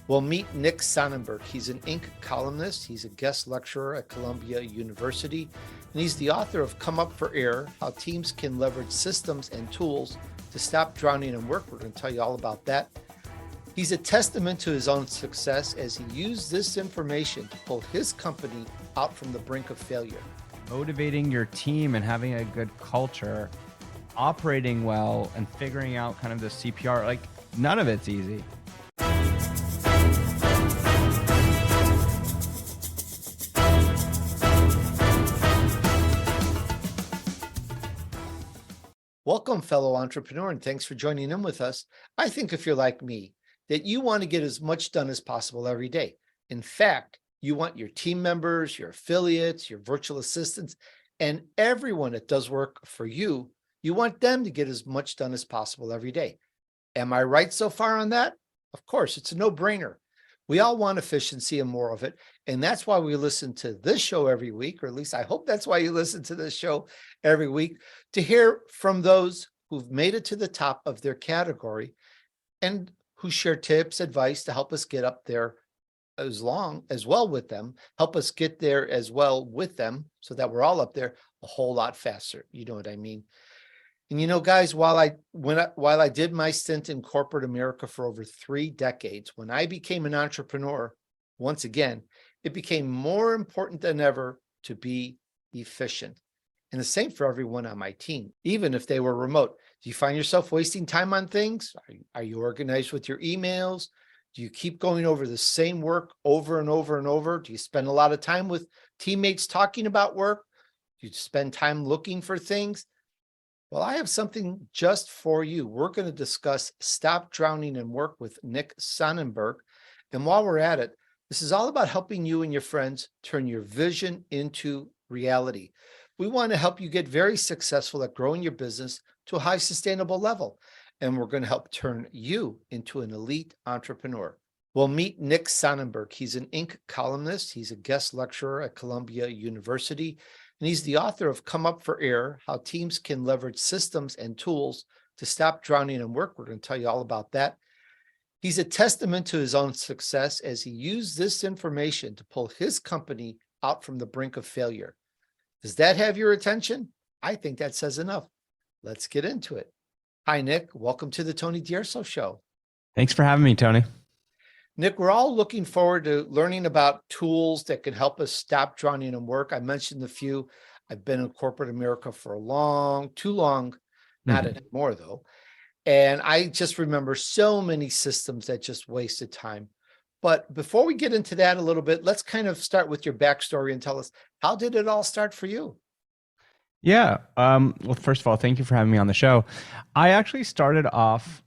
Well, meet Nick Sonnenberg. He's an Inc. columnist. He's a guest lecturer at Columbia University, and he's the author of Come Up for Air, How Teams Can Leverage Systems and Tools to Stop Drowning in Work. We're going to tell you all about that. He's a testament to his own success as he used this information to pull his company out from the brink of failure. Motivating your team and having a good culture, operating well, and figuring out kind of the CPR, like none of it's easy. Welcome, fellow entrepreneur, and thanks for joining in with us. I think if you're like me, that you want to get as much done as possible every day. In fact, you want your team members, your affiliates, your virtual assistants, and everyone that does work for you, you want them to get as much done as possible every day. Am I right so far on that? Of course, it's a no-brainer. We all want efficiency and more of it. And that's why we listen to this show every week, or at least I hope that's why you listen to this show every week, to hear from those who've made it to the top of their category and who share tips, advice to help us get up there as well with them, help us get there as well with them so that we're all up there a whole lot faster. You know what I mean? And you know, guys, while I did my stint in corporate America for over 3 decades, when I became an entrepreneur, once again, it became more important than ever to be efficient. And the same for everyone on my team, even if they were remote. Do you find yourself wasting time on things? Are you organized with your emails? Do you keep going over the same work over and over and over? Do you spend a lot of time with teammates talking about work? Do you spend time looking for things? Well, I have something just for you. We're going to discuss Stop Drowning in Work with Nick Sonnenberg. And while we're at it, this is all about helping you and your friends turn your vision into reality. We want to help you get very successful at growing your business to a high sustainable level. And we're going to help turn you into an elite entrepreneur. We'll meet Nick Sonnenberg. He's an Inc. columnist. He's a guest lecturer at Columbia University. And he's the author of Come Up for Air, How Teams Can Leverage Systems and Tools to Stop Drowning in Work. We're going to tell you all about that. He's a testament to his own success as he used this information to pull his company out from the brink of failure. Does that have your attention? I think that says enough. Let's get into it. Hi, Nick. Welcome to the Tony DUrso Show. Thanks for having me, Tony. Nick, we're all looking forward to learning about tools that can help us stop drowning in work. I mentioned a few. I've been in corporate America for too long, not anymore though. And I just remember so many systems that just wasted time. But before we get into that a little bit, let's kind of start with your backstory and tell us, how did it all start for you? Yeah. Well, first of all, thank you for having me on the show. I actually started off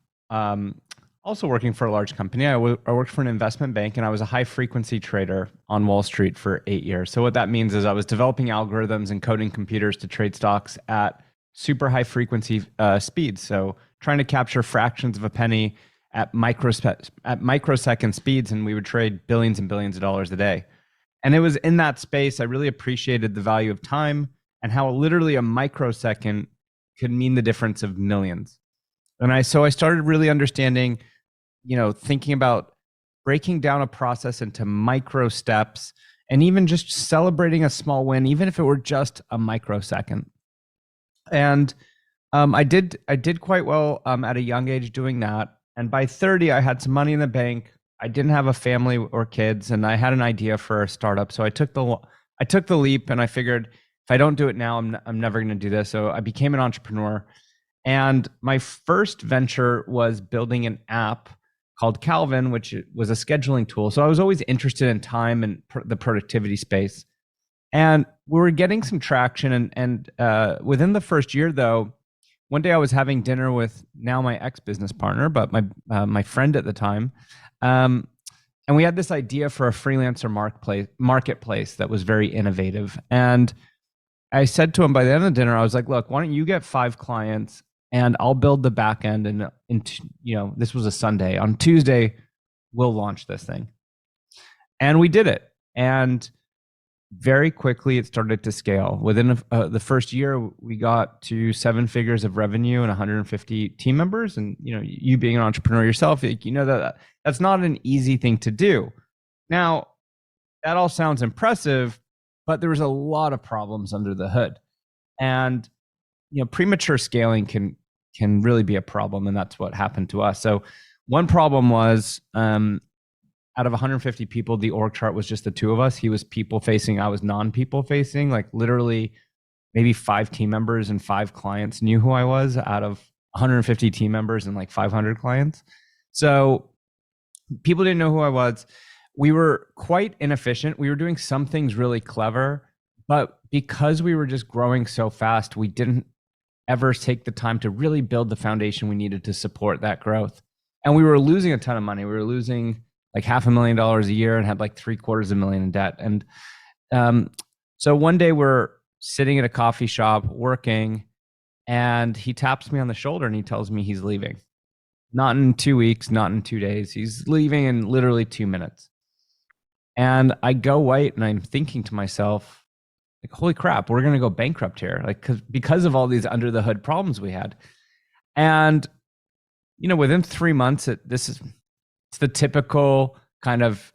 also working for a large company. I worked for an investment bank, and I was a high frequency trader on Wall Street for 8 years. So what that means is I was developing algorithms and coding computers to trade stocks at super high frequency speeds. So trying to capture fractions of a penny at microsecond speeds, and we would trade billions and billions of dollars a day. And it was in that space I really appreciated the value of time and how literally a microsecond could mean the difference of millions. And so I started really understanding, thinking about breaking down a process into micro steps and even just celebrating a small win, even if it were just a microsecond. And I did quite well at a young age doing that. And by 30, I had some money in the bank. I didn't have a family or kids, and I had an idea for a startup. So I took the leap, and I figured if I don't do it now, I'm never going to do this. So I became an entrepreneur. And my first venture was building an app called Calvin, which was a scheduling tool. So I was always interested in time and the productivity space. And we were getting some traction. And within the first year, though, one day I was having dinner with now my ex-business partner, but my friend at the time. And we had this idea for a freelancer marketplace that was very innovative. And I said to him by the end of dinner, I was like, look, why don't you get 5 clients and I'll build the back end. And this was a Sunday. On Tuesday, we'll launch this thing. And we did it. And very quickly it started to scale. Within the first year, we got to 7 figures of revenue and 150 team members. And you being an entrepreneur yourself, you know that that's not an easy thing to do. Now, that all sounds impressive, but there was a lot of problems under the hood. And premature scaling can really be a problem, and that's what happened to us. So one problem was, out of 150 people, the org chart was just the two of us. He was people facing, I was non-people facing. Like literally maybe 5 team members and 5 clients knew who I was out of 150 team members and like 500 clients. So people didn't know who I was. We were quite inefficient. We were doing some things really clever, but because we were just growing so fast, we didn't ever take the time to really build the foundation we needed to support that growth. And we were losing a ton of money. We were losing like $500,000 a year and had like $750,000 in debt. And so one day we're sitting at a coffee shop working, and he taps me on the shoulder and he tells me he's leaving. Not in 2 weeks, not in 2 days. He's leaving in literally 2 minutes. And I go white, and I'm thinking to myself, like, holy crap, we're going to go bankrupt here. Like, because of all these under the hood problems we had. And, within 3 months, it's the typical kind of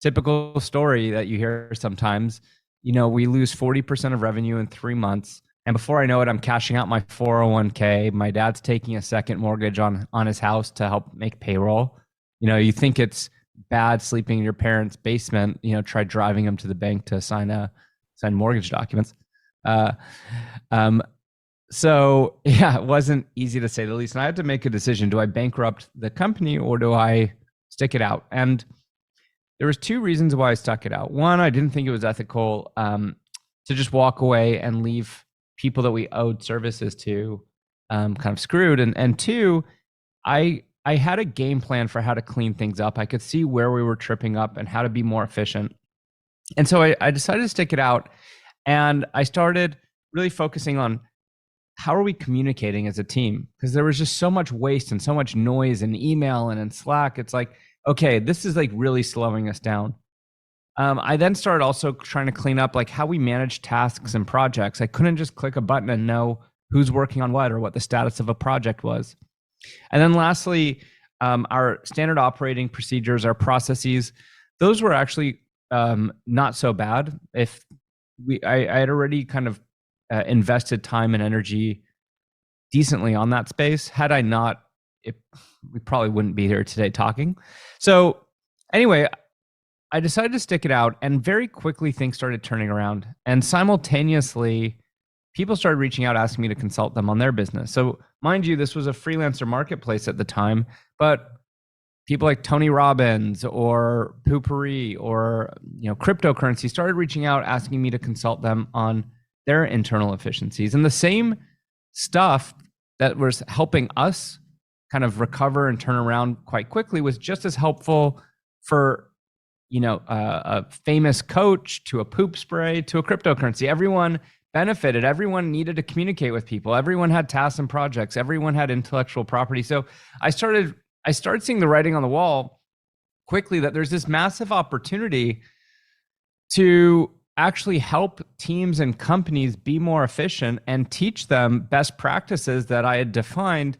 typical story that you hear sometimes. We lose 40% of revenue in 3 months. And before I know it, I'm cashing out my 401k. My dad's taking a second mortgage on his house to help make payroll. You think it's bad sleeping in your parents' basement. Try driving them to the bank to sign mortgage documents. So yeah, it wasn't easy to say the least. And I had to make a decision. Do I bankrupt the company or do I stick it out? And there was 2 reasons why I stuck it out. One, I didn't think it was ethical to just walk away and leave people that we owed services to kind of screwed. And 2, I had a game plan for how to clean things up. I could see where we were tripping up and how to be more efficient. And so I decided to stick it out. And I started really focusing on how are we communicating as a team? Because there was just so much waste and so much noise in email and in Slack. It's like, okay, this is like really slowing us down. I then started also trying to clean up like how we manage tasks and projects. I couldn't just click a button and know who's working on what or what the status of a project was. And then lastly, our standard operating procedures, our processes, those were actually not so bad. I had already kind of invested time and energy decently on that space. Had I not, we probably wouldn't be here today talking. So anyway, I decided to stick it out, and very quickly things started turning around. And simultaneously, people started reaching out, asking me to consult them on their business. So mind you, this was a freelancer marketplace at the time, but people like Tony Robbins or Poopery or cryptocurrency started reaching out, asking me to consult them on their internal efficiencies. And the same stuff that was helping us kind of recover and turn around quite quickly was just as helpful for a famous coach to a poop spray to a cryptocurrency. Everyone benefited. Everyone needed to communicate with people. Everyone had tasks and projects. Everyone had intellectual property. So I started seeing the writing on the wall quickly that there's this massive opportunity to actually help teams and companies be more efficient and teach them best practices that I had defined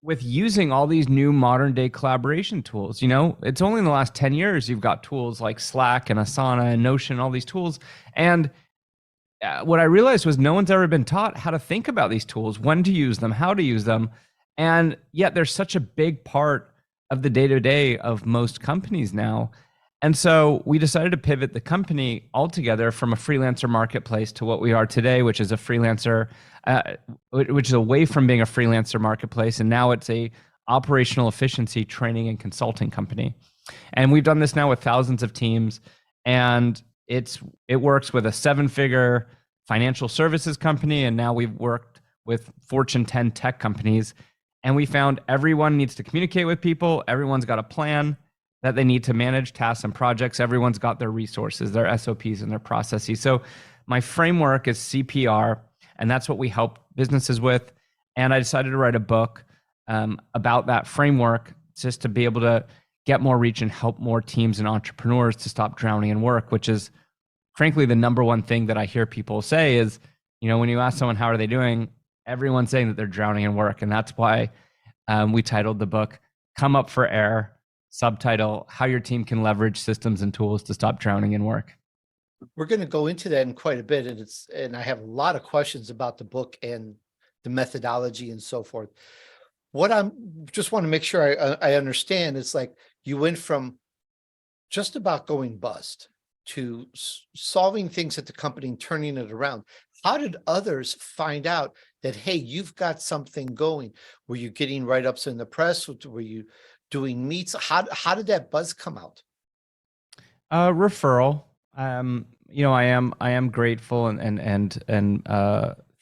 with using all these new modern day collaboration tools. It's only in the last 10 years you've got tools like Slack and Asana and Notion, all these tools. And what I realized was no one's ever been taught how to think about these tools, when to use them, how to use them. And yet they're such a big part of the day-to-day of most companies now. And so we decided to pivot the company altogether from a freelancer marketplace to what we are today, which is a freelancer, which is away from being a freelancer marketplace. And now it's a operational efficiency training and consulting company. And we've done this now with thousands of teams, and it works with a 7-figure financial services company. And now we've worked with Fortune 10 tech companies. And we found everyone needs to communicate with people. Everyone's got a plan that they need to manage tasks and projects. Everyone's got their resources, their SOPs, and their processes. So my framework is CPR, and that's what we help businesses with. And I decided to write a book about that framework just to be able to get more reach and help more teams and entrepreneurs to stop drowning in work, which is frankly, the number one thing that I hear people say is, when you ask someone, how are they doing? Everyone's saying that they're drowning in work. And that's why we titled the book, Come Up for Air, subtitle, How Your Team Can Leverage Systems and Tools to Stop Drowning in Work. We're going to go into that in quite a bit, and I have a lot of questions about the book and the methodology and so forth. What I'm just want to make sure I understand is, like, you went from just about going bust to solving things at the company and turning it around. How did others find out that, hey, you've got something going? Were you getting write-ups in the press? Were you doing meets? How did that buzz come out? Referral. I am grateful and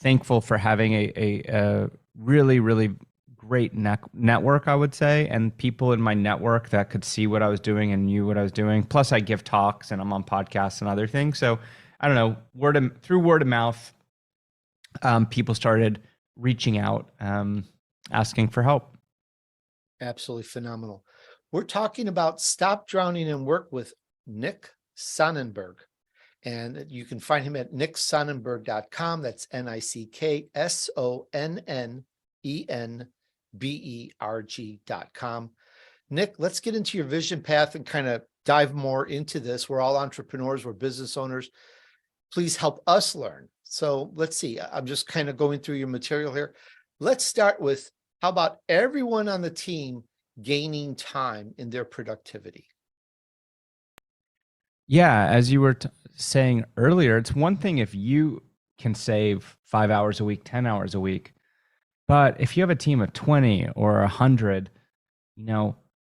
thankful for having a really, really great network, I would say, and people in my network that could see what I was doing and knew what I was doing. Plus, I give talks and I'm on podcasts and other things. So I don't know, through word of mouth, people started reaching out, asking for help. Absolutely phenomenal. We're talking about Stop Drowning in Work with Nick Sonnenberg. And you can find him at nicksonnenberg.com. That's NickSonnenberg.com. Nick, let's get into your vision path and kind of dive more into this. We're all entrepreneurs, we're business owners. Please help us learn. So let's see. I'm just kind of going through your material here. Let's start with, how about everyone on the team gaining time in their productivity? Yeah, as you were saying earlier, it's one thing if you can save 5 hours a week, 10 hours a week, but if you have a team of 20 or 100,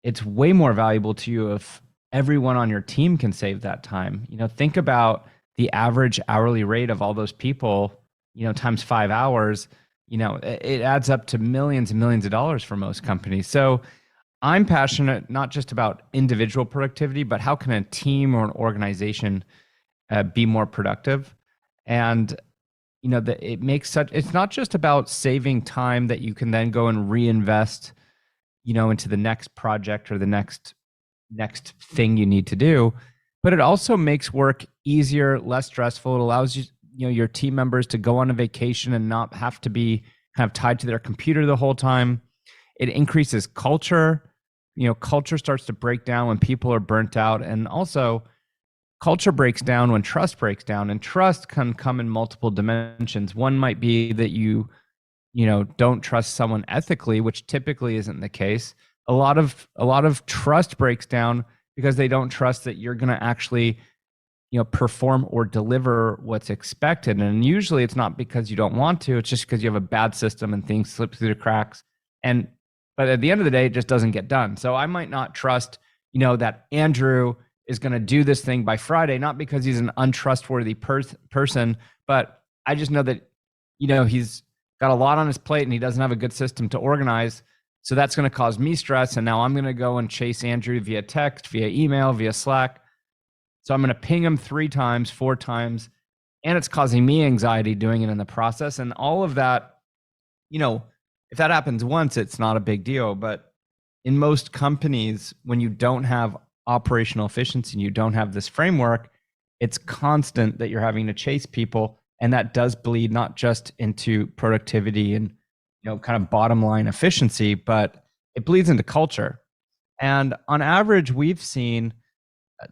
it's way more valuable to you if everyone on your team can save that time. Think about the average hourly rate of all those people, times 5 hours, it adds up to millions and millions of dollars for most companies. So I'm passionate not just about individual productivity, but how can a team or an organization be more productive? And it's not just about saving time that you can then go and reinvest, into the next project or the next thing you need to do, but it also makes work easier, less stressful. It allows you, your team members to go on a vacation and not have to be kind of tied to their computer the whole time. It increases culture. Culture starts to break down when people are burnt out. And also, culture breaks down when trust breaks down. And trust can come in multiple dimensions. One might be that you don't trust someone ethically, which typically isn't the case. A lot of trust breaks down because they don't trust that you're going to actually perform or deliver what's expected. And usually it's not because you don't want to, it's just because you have a bad system and things slip through the cracks. But at the end of the day, it just doesn't get done. So I might not trust, that Andrew is going to do this thing by Friday, not because he's an untrustworthy person, but I just know that, he's got a lot on his plate and he doesn't have a good system to organize. So that's going to cause me stress. And now I'm going to go and chase Andrew via text, via email, via Slack. So I'm going to ping him 3 times, 4 times, and it's causing me anxiety doing it in the process. And all of that, if that happens once, it's not a big deal. But in most companies, when you don't have operational efficiency and you don't have this framework, it's constant that you're having to chase people. And that does bleed not just into productivity and, kind of bottom line efficiency, but it bleeds into culture. And on average, we've seen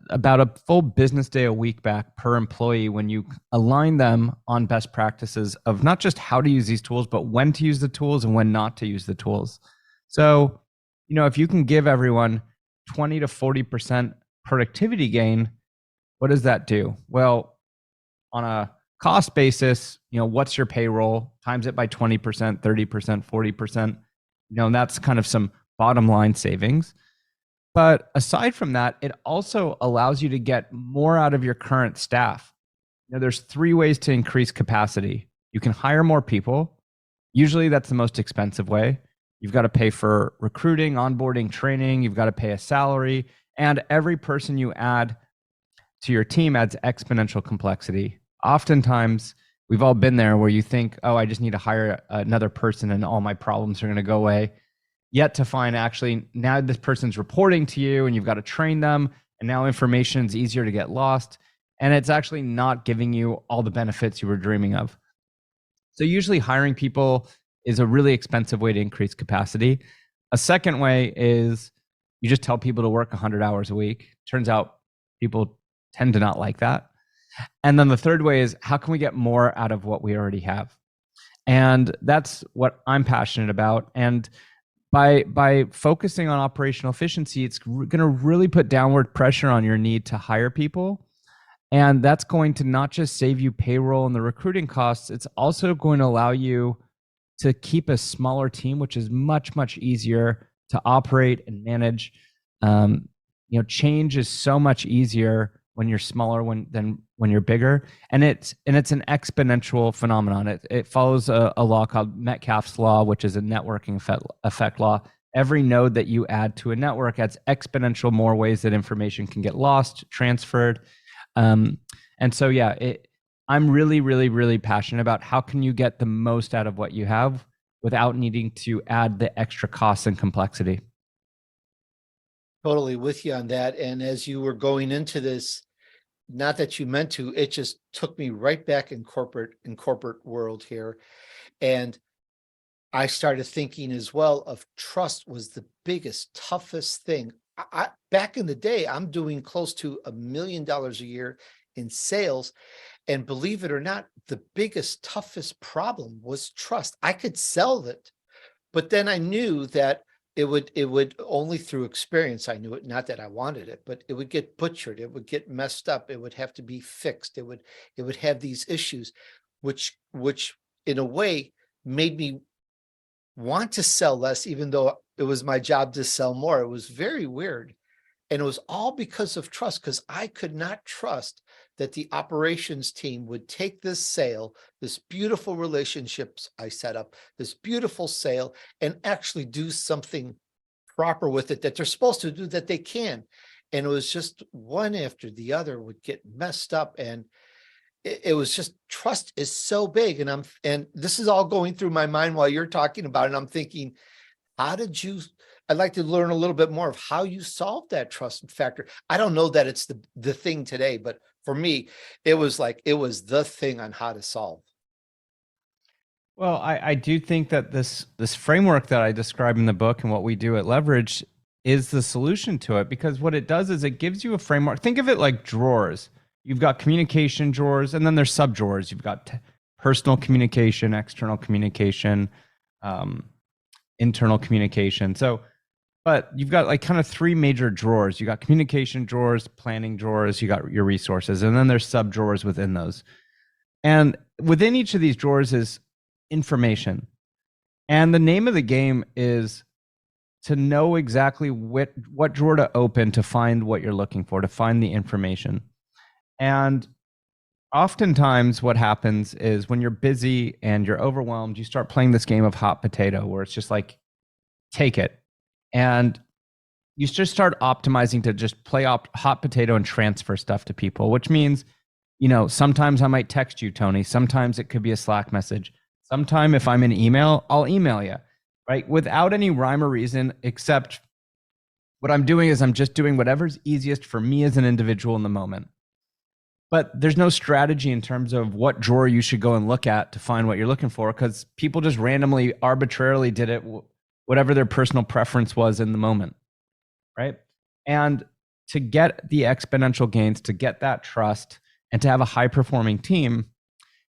about a full business day a week back per employee when you align them on best practices of not just how to use these tools, but when to use the tools and when not to use the tools. So, if you can give everyone 20 to 40% productivity gain, what does that do? Well, on a cost basis, what's your payroll? Times it by 20%, 30%, 40%. And that's kind of some bottom line savings. But aside from that, it also allows you to get more out of your current staff. There's 3 ways to increase capacity. You can hire more people. Usually that's the most expensive way. You've got to pay for recruiting, onboarding, training. You've got to pay a salary. And every person you add to your team adds exponential complexity. Oftentimes, we've all been there where you think, oh, I just need to hire another person and all my problems are going to go away. Yet to find actually now this person's reporting to you and you've got to train them, and now information is easier to get lost. and it's actually not giving you all the benefits you were dreaming of. So usually hiring people is a really expensive way to increase capacity. A second way is you just tell people to work 100 hours a week. Turns out people tend to not like that. And then the third way is, how can we get more out of what we already have? And that's what I'm passionate about. And by focusing on operational efficiency, it's going to really put downward pressure on your need to hire people. And that's going to not just save you payroll and the recruiting costs, it's also going to allow you to keep a smaller team, which is much, much easier to operate and manage. Change is so much easier when you're smaller than when you're bigger. And it's an exponential phenomenon. It follows a law called Metcalfe's law, which is a networking effect law. Every node that you add to a network adds exponential more ways that information can get lost, transferred. And so, I'm really, really, really passionate about how can you get the most out of what you have without needing to add the extra costs and complexity. Totally with you on that. And as you were going into this, not that you meant to, it just took me right back in corporate world here. And I started thinking as well of trust was the biggest, toughest thing. Back in the day, I'm doing close to $1 million a year in sales. And believe it or not, the biggest, toughest problem was trust. I could sell it, but then I knew that it would only through experience. I knew it, not that I wanted it, but it would get butchered. It would get messed up. It would have to be fixed. It would have these issues, which in a way made me want to sell less, even though it was my job to sell more. It was very weird. And it was all because of trust, because I could not trust that the operations team would take this sale, this beautiful relationships I set up, this beautiful sale, and actually do something proper with it that they're supposed to do, that they can. And it was just one after the other would get messed up. And it was just, trust is so big. And this is all going through my mind while you're talking about it. And I'm thinking, I'd like to learn a little bit more of how you solve that trust factor. I don't know that it's the thing today, but for me, it was the thing on how to solve. Well, I do think that this framework that I describe in the book and what we do at Leverage is the solution to it, because what it does is it gives you a framework. Think of it like drawers. You've got communication drawers, and then there's sub drawers. You've got personal communication, external communication, internal communication. But you've got like kind of three major drawers. You got communication drawers, planning drawers, you got your resources, and then there's sub drawers within those. And within each of these drawers is information. And the name of the game is to know exactly what drawer to open to find what you're looking for, to find the information. And oftentimes what happens is when you're busy and you're overwhelmed, you start playing this game of hot potato where it's just like, take it. And you just start optimizing to just play hot potato and transfer stuff to people, which means, sometimes I might text you, Tony. Sometimes it could be a Slack message. Sometime if I'm in email, I'll email you, right? Without any rhyme or reason, except what I'm doing is I'm just doing whatever's easiest for me as an individual in the moment. But there's no strategy in terms of what drawer you should go and look at to find what you're looking for, because people just randomly, arbitrarily did it, whatever their personal preference was in the moment, right? And to get the exponential gains, to get that trust, and to have a high-performing team,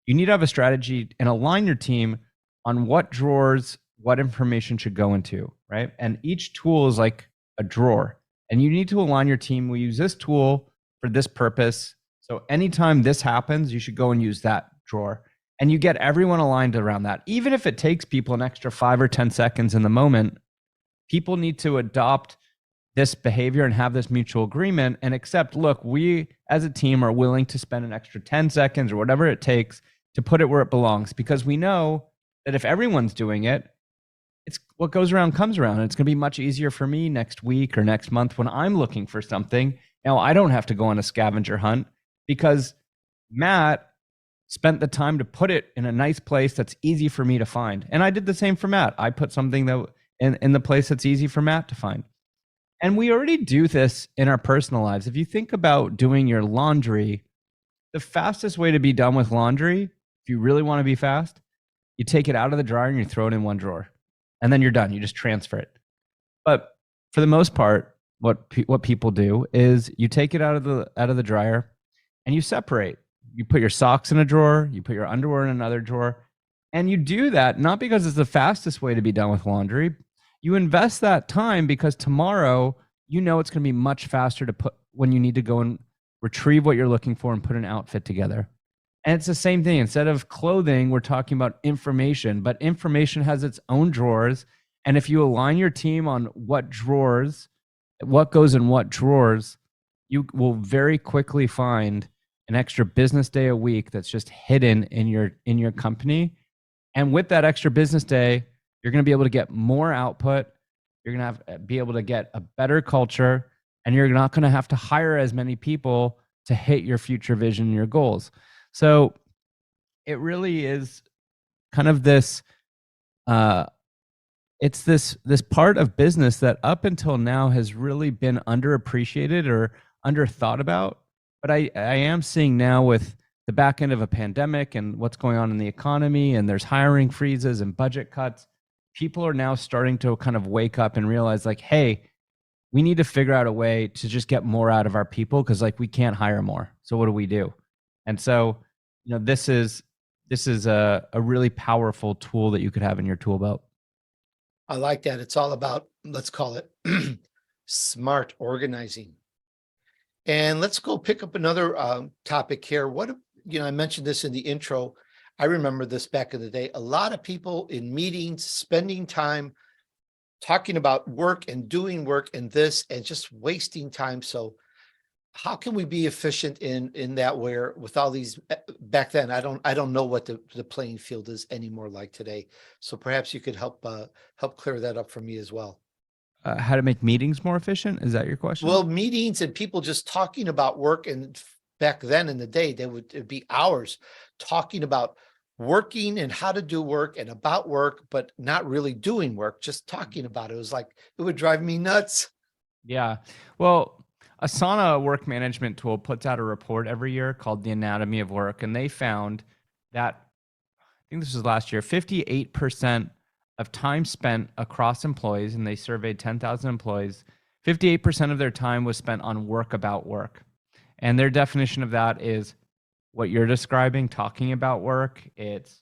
you need to have a strategy and align your team on what drawers, what information should go into, right? And each tool is like a drawer. And you need to align your team. We use this tool for this purpose. So anytime this happens, you should go and use that drawer. And you get everyone aligned around that. Even if it takes people an extra 5 or 10 seconds in the moment, people need to adopt this behavior and have this mutual agreement and accept, look, we as a team are willing to spend an extra 10 seconds or whatever it takes to put it where it belongs, because we know that if everyone's doing it, it's what goes around comes around. And it's going to be much easier for me next week or next month when I'm looking for something. Now, I don't have to go on a scavenger hunt because Matt spent the time to put it in a nice place that's easy for me to find. And I did the same for Matt. I put something that in the place that's easy for Matt to find. And we already do this in our personal lives. If you think about doing your laundry, The fastest way to be done with laundry, if you really want to be fast, you take it out of the dryer and you throw it in one drawer, and then you're done. You just transfer it. But for the most part, what people do is you take it out of the dryer and you separate. You put your socks in a drawer, you put your underwear in another drawer, and you do that not because it's the fastest way to be done with laundry. You invest that time because tomorrow you know it's going to be much faster to put when you need to go and retrieve what you're looking for and put an outfit together. And it's the same thing. Instead of clothing, we're talking about information, but information has its own drawers. And if you align your team on what drawers, what goes in what drawers, you will very quickly find an extra business day a week that's just hidden in your company. And with that extra business day, you're going to be able to get more output. You're going to be able to get a better culture, and you're not going to have to hire as many people to hit your future vision and your goals. So it really is kind of this it's this part of business that up until now has really been underappreciated or underthought about. But I am seeing now with the back end of a pandemic and what's going on in the economy, and there's hiring freezes and budget cuts, people are now starting to kind of wake up and realize, like, hey, we need to figure out a way to just get more out of our people, because like we can't hire more. So what do we do? And so, this is a really powerful tool that you could have in your tool belt. I like that. It's all about, let's call it smart organizing. And let's go pick up another topic here. I mentioned this in the intro. I remember this back in the day. A lot of people in meetings spending time talking about work and doing work and this and just wasting time. So how can we be efficient in that, where with all these back then, I don't know what the playing field is anymore like today. So perhaps you could help clear that up for me as well. How to make meetings more efficient? Is that your question? Well, meetings and people just talking about work, and back then in the day, it'd be hours talking about working and how to do work and about work, but not really doing work, just talking about it. It was like, it would drive me nuts. Yeah. Well, Asana work management tool puts out a report every year called The Anatomy of Work. And they found that, I think this was last year, 58% of time spent across employees, and they surveyed 10,000 employees, 58% of their time was spent on work about work. And their definition of that is what you're describing, talking about work. It's,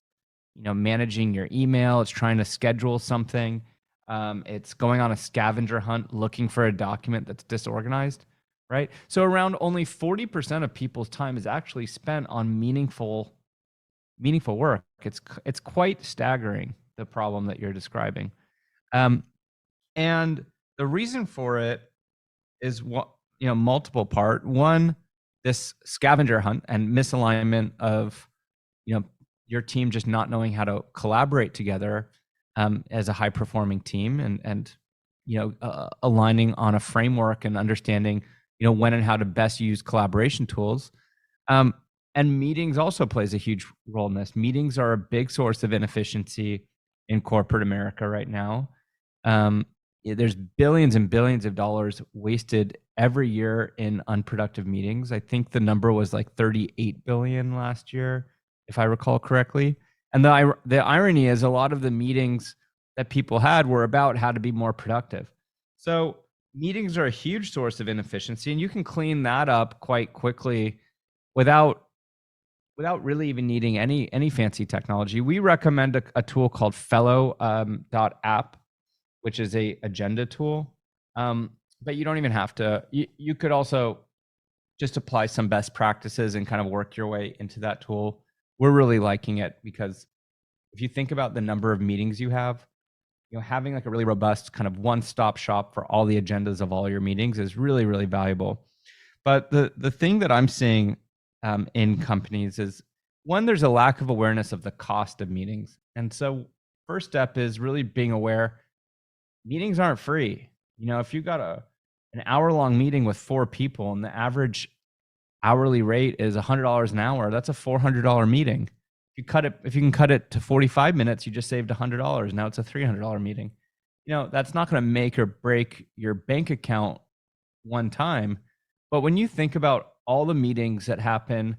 managing your email. It's trying to schedule something. It's going on a scavenger hunt, looking for a document that's disorganized, right? So around only 40% of people's time is actually spent on meaningful work. It's quite staggering, the problem that you're describing. And the reason for it is multiple part. One, this scavenger hunt and misalignment of, your team just not knowing how to collaborate together as a high performing team, and aligning on a framework and understanding, when and how to best use collaboration tools. And meetings also plays a huge role in this. Meetings are a big source of inefficiency in corporate America right now. There's billions and billions of dollars wasted every year in unproductive meetings. I think the number was like 38 billion last year, if I recall correctly. And the irony is, a lot of the meetings that people had were about how to be more productive. So meetings are a huge source of inefficiency, and you can clean that up quite quickly without really even needing any fancy technology. We recommend a tool called Fellow.app, which is a agenda tool. But you don't even have to. You could also just apply some best practices and kind of work your way into that tool. We're really liking it because if you think about the number of meetings you have, having like a really robust kind of one-stop shop for all the agendas of all your meetings is really, really valuable. But the thing that I'm seeing in companies is, one, there's a lack of awareness of the cost of meetings. And so first step is really being aware meetings aren't free. If you got an hour-long meeting with 4 people and the average hourly rate is $100 an hour, that's a $400 meeting. If you can cut it to 45 minutes, you just saved $100. Now it's a $300 meeting. That's not going to make or break your bank account one time. But when you think about all the meetings that happen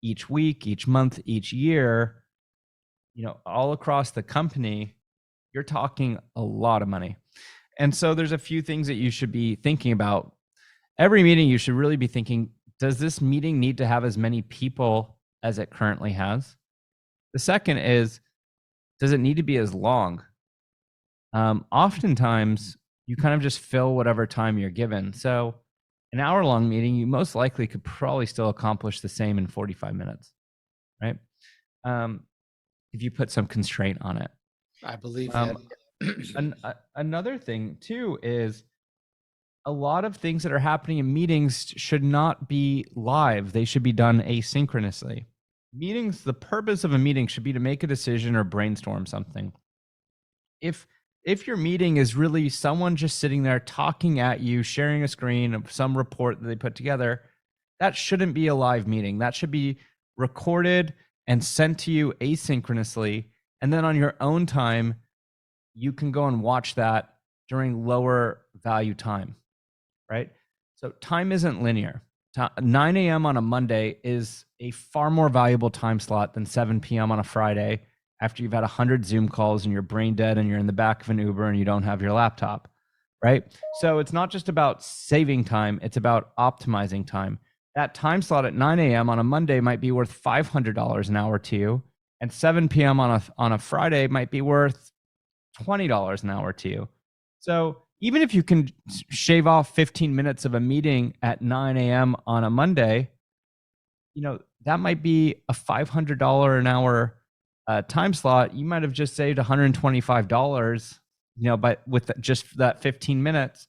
each week, each month, each year, all across the company, you're talking a lot of money. And so there's a few things that you should be thinking about. Every meeting, you should really be thinking, does this meeting need to have as many people as it currently has? The second is, does it need to be as long? Oftentimes, you kind of just fill whatever time you're given. So an hour-long meeting, you most likely could probably still accomplish the same in 45 minutes, right? If you put some constraint on it. I believe that. Another thing too is a lot of things that are happening in meetings should not be live. They should be done asynchronously. Meetings, the purpose of a meeting should be to make a decision or brainstorm something. If your meeting is really someone just sitting there talking at you, sharing a screen of some report that they put together, that shouldn't be a live meeting. That should be recorded and sent to you asynchronously. And then on your own time, you can go and watch that during lower value time, right? So time isn't linear. 9 a.m. on a Monday is a far more valuable time slot than 7 p.m. on a Friday after you've had 100 Zoom calls and you're brain dead and you're in the back of an Uber and you don't have your laptop, right? So it's not just about saving time, it's about optimizing time. That time slot at 9 a.m. on a Monday might be worth $500 an hour to you, and 7 p.m. on a Friday might be worth $20 an hour to you. So even if you can shave off 15 minutes of a meeting at 9 a.m. on a Monday, that might be a $500 an hour time slot. You might have just saved $125, but with just that 15 minutes.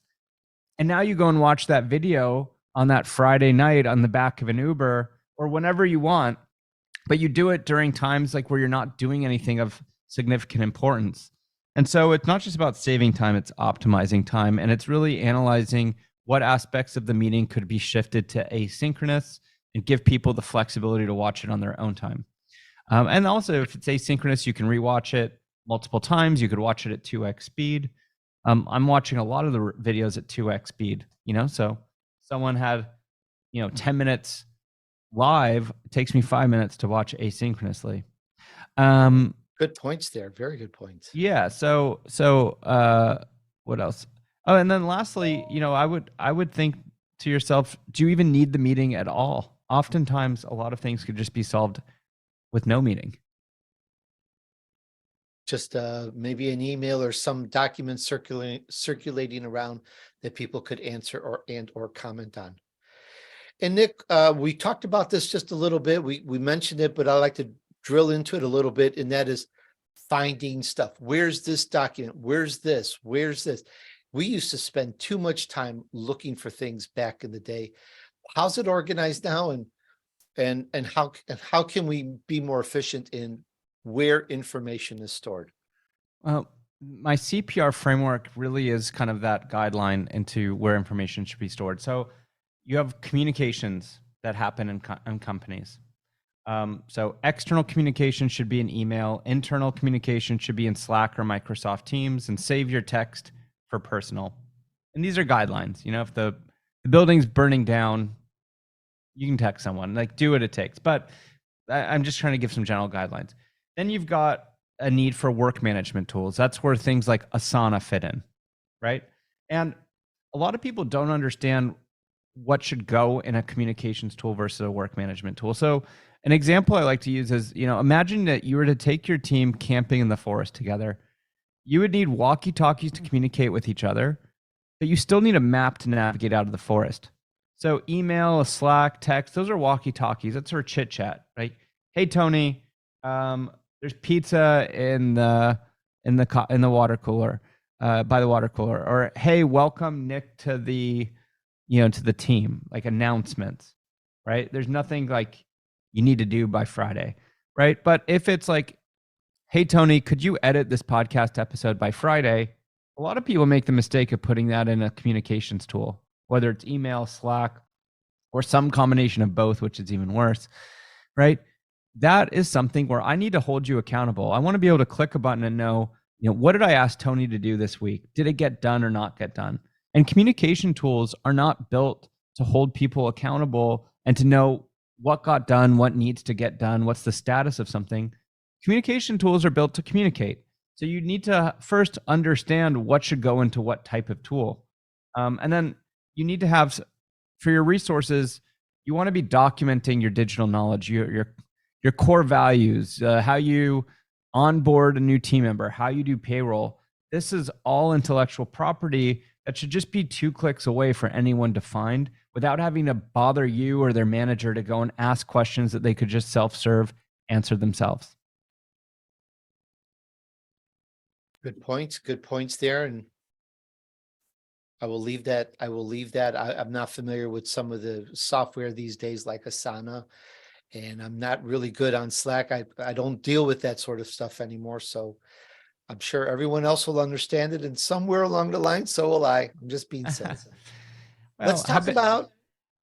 And now you go and watch that video on that Friday night on the back of an Uber or whenever you want, but you do it during times like where you're not doing anything of significant importance. And so it's not just about saving time, it's optimizing time. And it's really analyzing what aspects of the meeting could be shifted to asynchronous and give people the flexibility to watch it on their own time. And also, if it's asynchronous, you can rewatch it multiple times. You could watch it at 2x speed. I'm watching a lot of the videos at 2x speed, so someone had, 10 minutes live. It takes me 5 minutes to watch asynchronously. Good points there. Very good points. Yeah. So what else? Oh, and then lastly, I would think to yourself, do you even need the meeting at all? Oftentimes, a lot of things could just be solved with no meeting. Just maybe an email or some document circulating around that people could answer or comment on. And Nick, we talked about this just a little bit. We mentioned it, but I'd like to drill into it a little bit, and that is finding stuff. Where's this document? Where's this? Where's this? We used to spend too much time looking for things back in the day. How's it organized now, and how can we be more efficient in where information is stored? Well, my CPR framework really is kind of that guideline into where information should be stored. So you have communications that happen in companies. So external communication should be in email. Internal communication should be in Slack or Microsoft Teams, and save your text for personal. And these are guidelines. If the building's burning down, you can text someone, do what it takes. But I'm just trying to give some general guidelines. Then you've got a need for work management tools. That's where things like Asana fit in, right? And a lot of people don't understand what should go in a communications tool versus a work management tool. So an example I like to use is, imagine that you were to take your team camping in the forest together. You would need walkie-talkies to communicate with each other, but you still need a map to navigate out of the forest. So email, Slack, text, those are walkie-talkies. That's our chit chat, right? Hey, Tony, there's pizza in the water cooler, by the water cooler. Or, hey, welcome Nick to the team, like announcements, right? There's nothing like you need to do by Friday, right? But if it's like, hey, Tony, could you edit this podcast episode by Friday? A lot of people make the mistake of putting that in a communications tool, whether it's email, Slack, or some combination of both, which is even worse, right? That is something where I need to hold you accountable. I want to be able to click a button and know, what did I ask Tony to do this week? Did it get done or not get done? And communication tools are not built to hold people accountable and to know what got done, what needs to get done, what's the status of something. Communication tools are built to communicate. So you need to first understand what should go into what type of tool. And then you need to have, for your resources, you want to be documenting your digital knowledge, your core values, how you onboard a new team member, how you do payroll. This is all intellectual property that should just be 2 clicks away for anyone to find without having to bother you or their manager to go and ask questions that they could just self-serve answer themselves. Good points. Good points there. And I will leave that. I'm not familiar with some of the software these days like Asana, and I'm not really good on Slack. I don't deal with that sort of stuff anymore. So I'm sure everyone else will understand it. And somewhere along the line, so will I. I'm just being silly. Let's talk about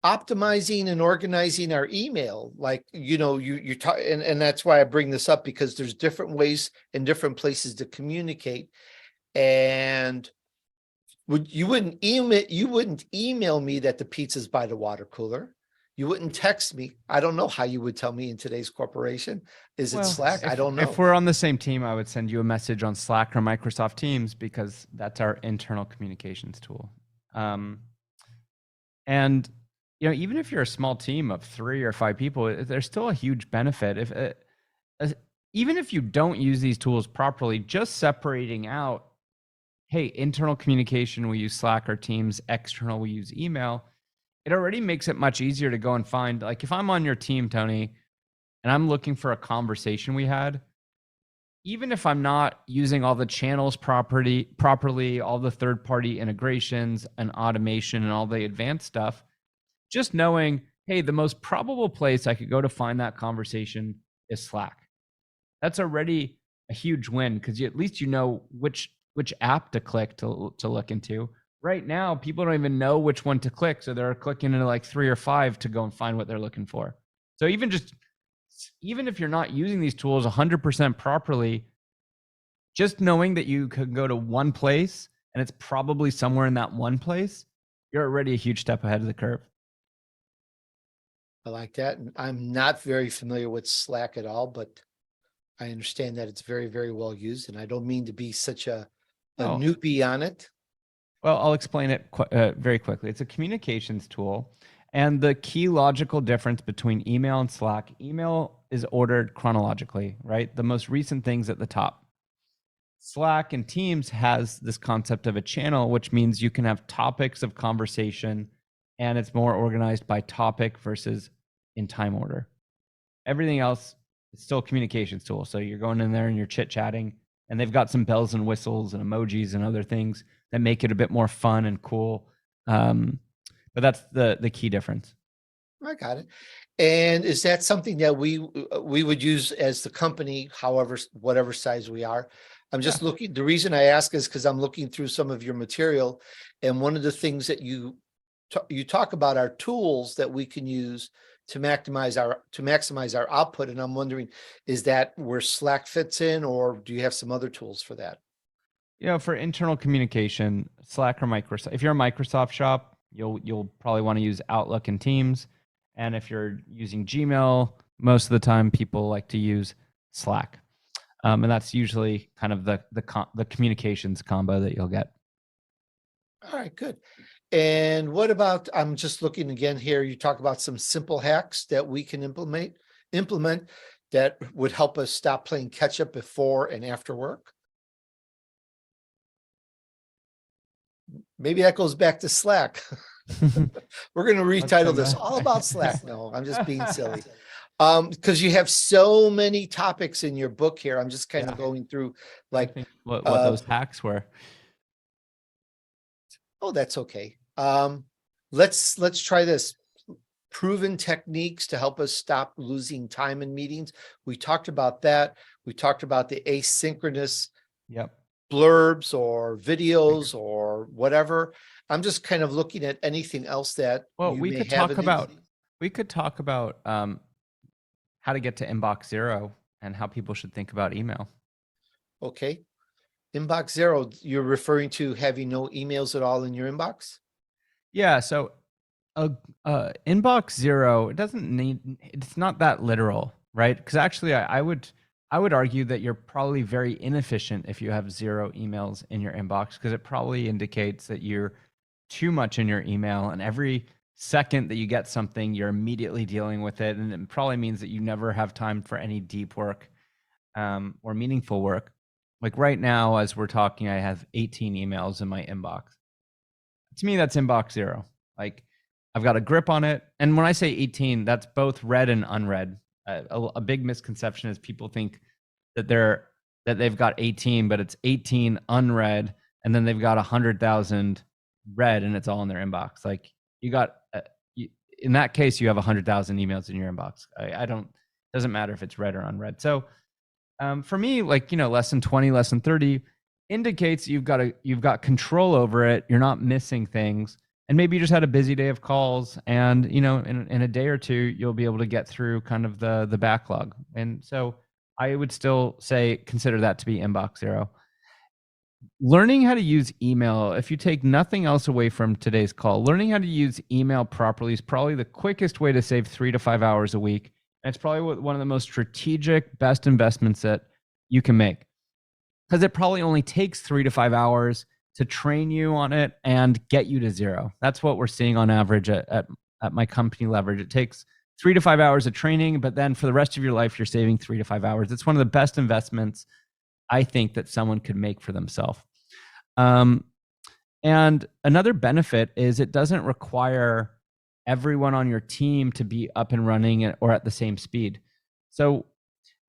optimizing and organizing our email. Like, you talk, and that's why I bring this up, because there's different ways and different places to communicate. And you wouldn't email me that the pizza's by the water cooler. You wouldn't text me. I don't know how you would tell me in today's corporation. Is it Slack? I don't know. If we're on the same team, I would send you a message on Slack or Microsoft Teams, because that's our internal communications tool. And even if you're a small team of 3 or 5 people, there's still a huge benefit. Even if you don't use these tools properly, just separating out, hey, internal communication, we use Slack or Teams, external, we use email. It already makes it much easier to go and find, like, if I'm on your team, Tony, and I'm looking for a conversation we had, even if I'm not using all the channels properly, all the third-party integrations and automation and all the advanced stuff, just knowing, hey, the most probable place I could go to find that conversation is Slack. That's already a huge win, because at least you know which app to click to look into. Right now, people don't even know which one to click, so they're clicking into like 3 or 5 to go and find what they're looking for. So even if you're not using these tools 100% properly, just knowing that you can go to one place and it's probably somewhere in that one place, you're already a huge step ahead of the curve. I like that. And I'm not very familiar with Slack at all, but I understand that it's very, very well used. And I don't mean to be such a newbie on it. Well, I'll explain it very quickly. It's a communications tool. And the key logical difference between email and Slack, email is ordered chronologically, right? The most recent things at the top. Slack and Teams has this concept of a channel, which means you can have topics of conversation, and it's more organized by topic versus in time order. Everything else is still a communications tool. So you're going in there and you're chit-chatting, and they've got some bells and whistles and emojis and other things that make it a bit more fun and cool. But that's the key difference. I got it. And is that something that we would use as the company, whatever size we are? I'm just looking. The reason I ask is because I'm looking through some of your material, and one of the things that you talk about are tools that we can use to maximize our output. And I'm wondering, is that where Slack fits in, or do you have some other tools for that? For internal communication, Slack or Microsoft. If you're a Microsoft shop, you'll probably want to use Outlook and Teams. And if you're using Gmail, most of the time people like to use Slack. And that's usually kind of the communications combo that you'll get. All right, good. And what about, I'm just looking again here, you talk about some simple hacks that we can implement that would help us stop playing catch up before and after work. Maybe that goes back to Slack. We're going to retitle this All About Slack. No, I'm just being silly. Because you have so many topics in your book here. I'm just kind of going through like what those hacks were. Oh, that's okay. Let's try this. Proven techniques to help us stop losing time in meetings. We talked about that. We talked about the asynchronous blurbs or videos or whatever. I'm just kind of looking at anything else that we could talk about. We could talk about how to get to inbox zero and how people should think about email. Okay. Inbox zero, you're referring to having no emails at all in your inbox? Yeah. So inbox zero, it doesn't need, it's not that literal, right? Because actually I would argue that you're probably very inefficient if you have 0 emails in your inbox, because it probably indicates that you're too much in your email, and every second that you get something, you're immediately dealing with it. And it probably means that you never have time for any deep work or meaningful work. Like right now, as we're talking, I have 18 emails in my inbox. To me, that's inbox zero. Like I've got a grip on it. And when I say 18, that's both read and unread. A big misconception is people think that they've got 18, but it's 18 unread, and then they've got 100,000 read, and it's all in their inbox. Like you got, in that case, you have 100,000 emails in your inbox. I don't, doesn't matter if it's read or unread. So for me, like, less than 20, less than 30 indicates you've got control over it. You're not missing things. And maybe you just had a busy day of calls, and, in a day or two, you'll be able to get through kind of the backlog. And so I would still say, consider that to be inbox zero. Learning how to use email, if you take nothing else away from today's call, learning how to use email properly is probably the quickest way to save 3 to 5 hours a week. And it's probably one of the most strategic, best investments that you can make, because it probably only takes 3 to 5 hours to train you on it and get you to zero. That's what we're seeing on average at my company Leverage. It takes 3 to 5 hours of training, but then for the rest of your life, you're saving 3 to 5 hours. It's one of the best investments I think that someone could make for themselves. And another benefit is it doesn't require everyone on your team to be up and running or at the same speed. So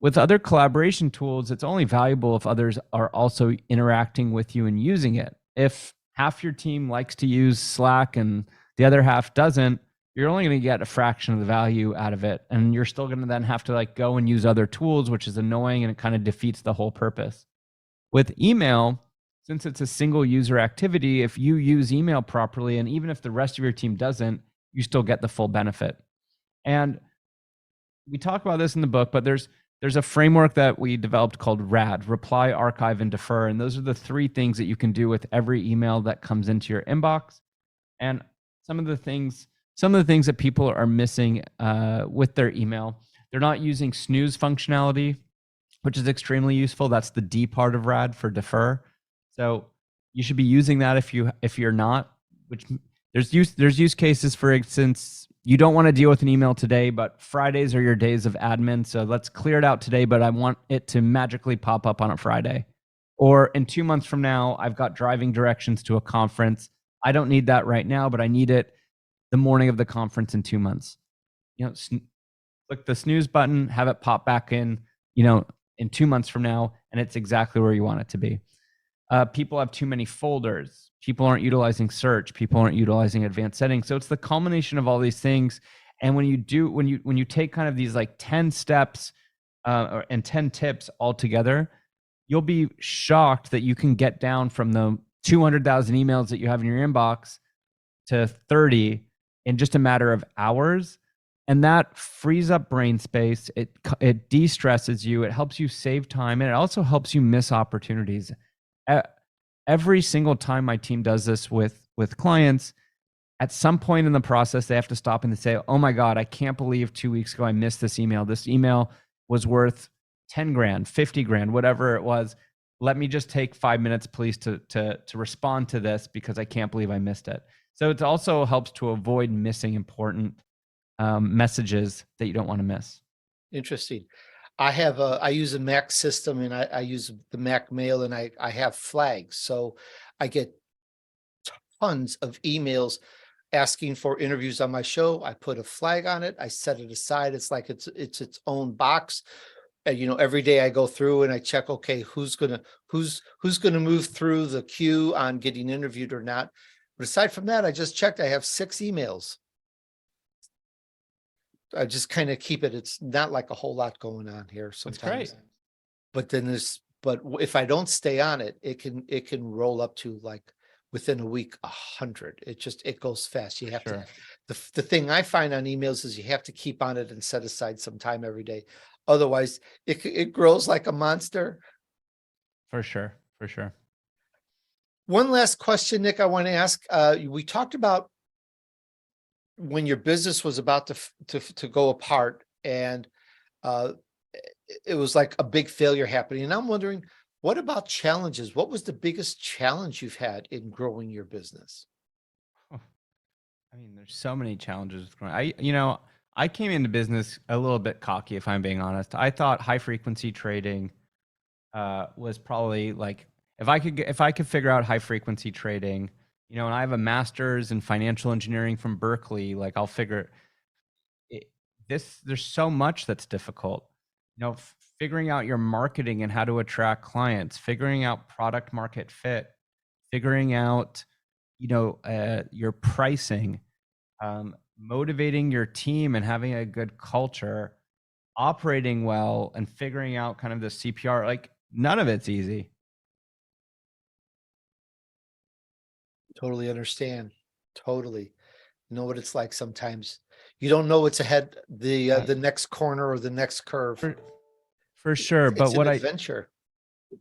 with other collaboration tools, it's only valuable if others are also interacting with you and using it. If half your team likes to use Slack and the other half doesn't, you're only going to get a fraction of the value out of it. And you're still going to then have to go and use other tools, which is annoying, and it kind of defeats the whole purpose. With email, since it's a single user activity, if you use email properly, and even if the rest of your team doesn't, you still get the full benefit. And we talk about this in the book, but there's a framework that we developed called RAD, reply, archive, and defer. And those are the 3 things that you can do with every email that comes into your inbox. And some of the things that people are missing with their email, they're not using snooze functionality, which is extremely useful. That's the D part of RAD, for defer. So you should be using that if you're not, which there's use cases. For instance, you don't want to deal with an email today, but Fridays are your days of admin. So let's clear it out today, but I want it to magically pop up on a Friday. Or in 2 months from now, I've got driving directions to a conference. I don't need that right now, but I need it the morning of the conference in 2 months. Click the snooze button, have it pop back in 2 months from now, and it's exactly where you want it to be. People have too many folders. People aren't utilizing search. People aren't utilizing advanced settings. So it's the culmination of all these things. And when you take kind of these 10 steps and 10 tips all together, you'll be shocked that you can get down from the 200,000 emails that you have in your inbox to 30 in just a matter of hours. And that frees up brain space. It de-stresses you. It helps you save time. And it also helps you miss opportunities. Every single time my team does this with clients, at some point in the process, they have to stop and they say, oh my God, I can't believe 2 weeks ago I missed this email. This email was worth 10 grand, 50 grand, whatever it was. Let me just take 5 minutes, please, to respond to this, because I can't believe I missed it. So it also helps to avoid missing important messages that you don't want to miss. Interesting. I use a Mac system, and I use the Mac Mail, and I have flags. So I get tons of emails asking for interviews on my show. I put a flag on it. I set it aside. It's like it's its own box. And, every day I go through and I check, okay, who's gonna move through the queue on getting interviewed or not. But aside from that, I just checked. I have 6 emails. I just kind of keep it. It's not like a whole lot going on here sometimes. That's great. But then if I don't stay on it, it can roll up to within a week, 100. It goes fast. You have Sure. to, the thing I find on emails is you have to keep on it and set aside some time every day. Otherwise it grows like a monster. For sure. One last question, Nick, I want to ask. We talked about when your business was about to go apart, and uh, it was like a big failure happening. And I'm wondering, what about challenges? What was the biggest challenge you've had in growing your business? Oh, I mean, there's so many challenges with growing. I came into business a little bit cocky, if I'm being honest. I thought high frequency trading was probably like, if I could figure out high frequency trading, and I have a master's in financial engineering from Berkeley, like I'll figure it, there's so much that's difficult. Figuring out your marketing and how to attract clients, figuring out product market fit, figuring out, your pricing, motivating your team and having a good culture, operating well, and figuring out kind of the CPR. Like none of it's easy. Totally understand. Totally. Know what it's like sometimes. You don't know what's ahead, Uh, the next corner or the next curve. for, for sure. It's an adventure.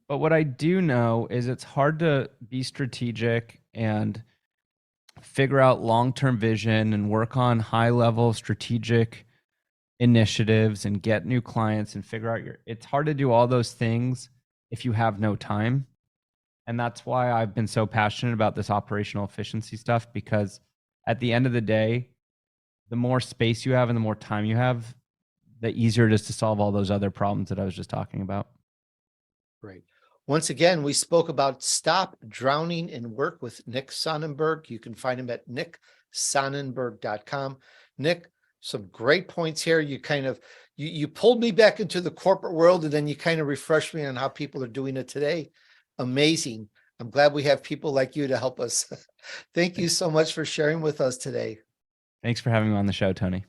But what I do know is it's hard to be strategic and figure out long-term vision and work on high-level strategic initiatives and get new clients and figure out it's hard to do all those things if you have no time. And that's why I've been so passionate about this operational efficiency stuff, because at the end of the day, the more space you have and the more time you have, the easier it is to solve all those other problems that I was just talking about. Great. Once again, we spoke about Stop Drowning in Work with Nick Sonnenberg. You can find him at nicksonnenberg.com. Nick, some great points here. You kind of, you pulled me back into the corporate world, and then you kind of refreshed me on how people are doing it today. Amazing. I'm glad we have people like you to help us. Thank you so much for sharing with us today. Thanks for having me on the show, Tony.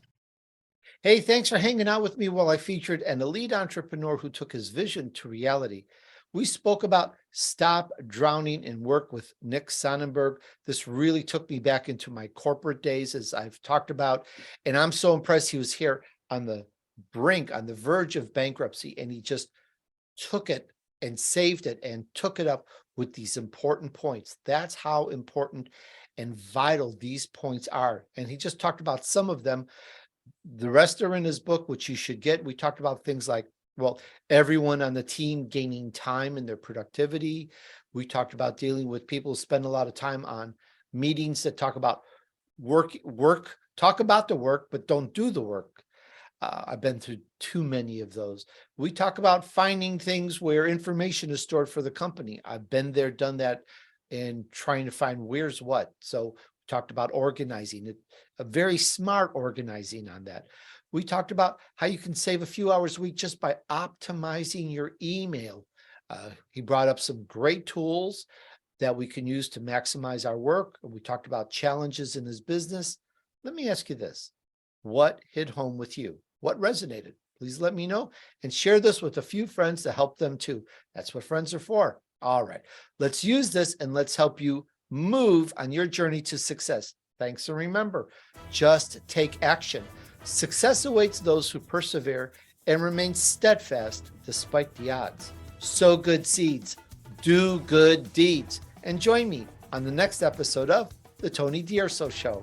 Hey, thanks for hanging out with me while I featured an elite entrepreneur who took his vision to reality. We spoke about Stop Drowning in Work with Nick Sonnenberg. This really took me back into my corporate days, as I've talked about. And I'm so impressed he was here on the brink, on the verge of bankruptcy, and he just took it and saved it and took it up with these important points. That's how important and vital these points are. And he just talked about some of them. The rest are in his book, which you should get. We talked about things like, well, everyone on the team gaining time in their productivity. We talked about dealing with people who spend a lot of time on meetings that talk about talk about the work, but don't do the work. I've been through too many of those. We talk about finding things where information is stored for the company. I've been there, done that, and trying to find where's what. So we talked about organizing it, a very smart organizing on that. We talked about how you can save a few hours a week just by optimizing your email. He brought up some great tools that we can use to maximize our work. We talked about challenges in his business. Let me ask you this. What hit home with you? What resonated? Please let me know and share this with a few friends to help them too. That's what friends are for. All right, let's use this and let's help you move on your journey to success. Thanks, and remember, just take action. Success awaits those who persevere and remain steadfast despite the odds. Sow good seeds, do good deeds, and join me on the next episode of The Tony DUrso Show.